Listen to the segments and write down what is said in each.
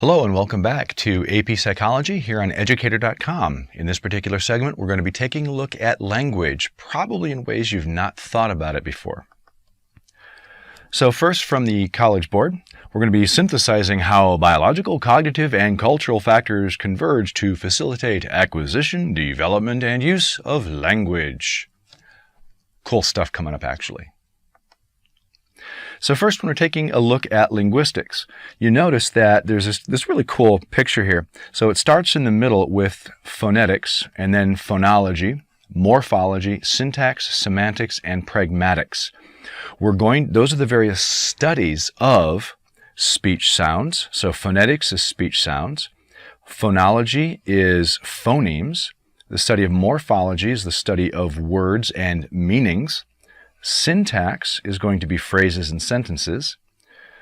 Hello and welcome back to AP Psychology here on Educator.com. In this particular segment, we're going to be taking a look at language, probably in ways you've not thought about it before. So first, from the College Board, we're going to be synthesizing how biological, cognitive, and cultural factors converge to facilitate acquisition, development, and use of language. Cool stuff coming up, actually. So first, when we're taking a look at linguistics, you notice that there's this really cool picture here. So it starts in the middle with phonetics, and then phonology, morphology, syntax, semantics, and pragmatics. Those are the various studies of speech sounds. So phonetics is speech sounds. Phonology is phonemes. The study of morphology is the study of words and meanings. Syntax is going to be phrases and sentences.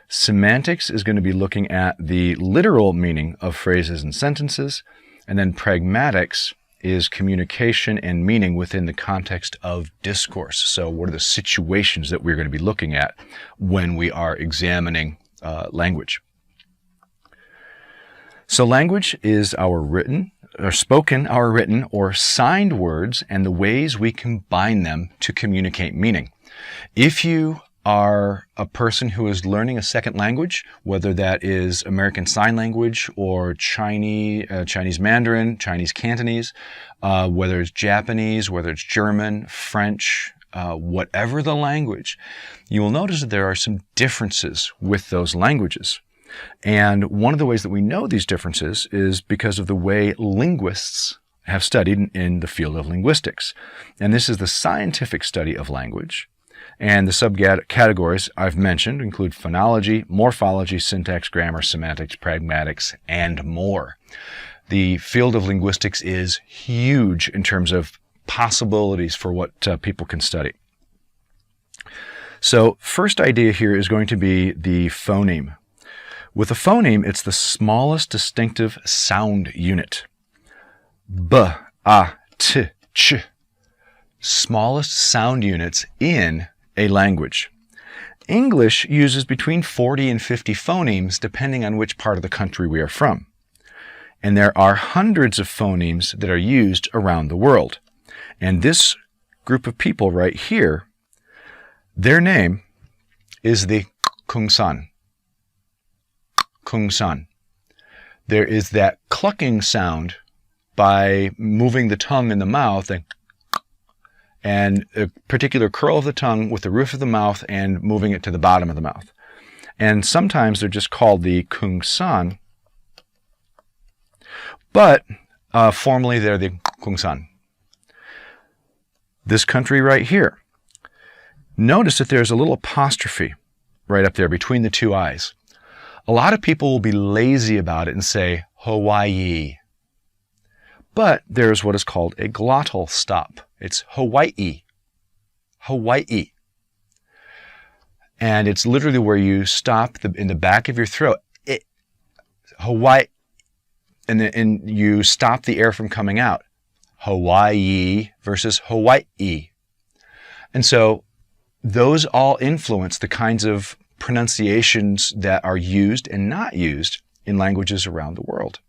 Semantics is going to be looking at the literal meaning of phrases and sentences. And then pragmatics is communication and meaning within the context of discourse. So what are the situations that we're going to be looking at when we are examining language? So language is our spoken, written, or signed words and the ways we combine them to communicate meaning. If you are a person who is learning a second language, whether that is American Sign Language or Chinese Mandarin, Chinese Cantonese, whether it's Japanese, whether it's German, French, whatever the language, you will notice that there are some differences with those languages. And one of the ways that we know these differences is because of the way linguists have studied in the field of linguistics. And this is the scientific study of language. And the subcategories I've mentioned include phonology, morphology, syntax, grammar, semantics, pragmatics, and more. The field of linguistics is huge in terms of possibilities for what people can study. So first idea here is going to be the phoneme. With a phoneme, it's the smallest distinctive sound unit. B, A, T, Ch. Smallest sound units in a language. English uses between 40 and 50 phonemes depending on which part of the country we are from. And there are hundreds of phonemes that are used around the world. And this group of people right here, their name is the Kungsan. Kungsan. There is that clucking sound by moving the tongue in the mouth and a particular curl of the tongue with the roof of the mouth and moving it to the bottom of the mouth. And sometimes they're just called the Kungsan, but formally they're the Kungsan. This country right here, notice that there's a little apostrophe right up there between the two I's. A lot of people will be lazy about it and say Hawaii. But there's what is called a glottal stop. It's Hawaii. Hawaii. And it's literally where you stop in the back of your throat. Hawaii. And you stop the air from coming out. Hawaii versus Hawaii. And so those all influence the kinds of pronunciations that are used and not used in languages around the world.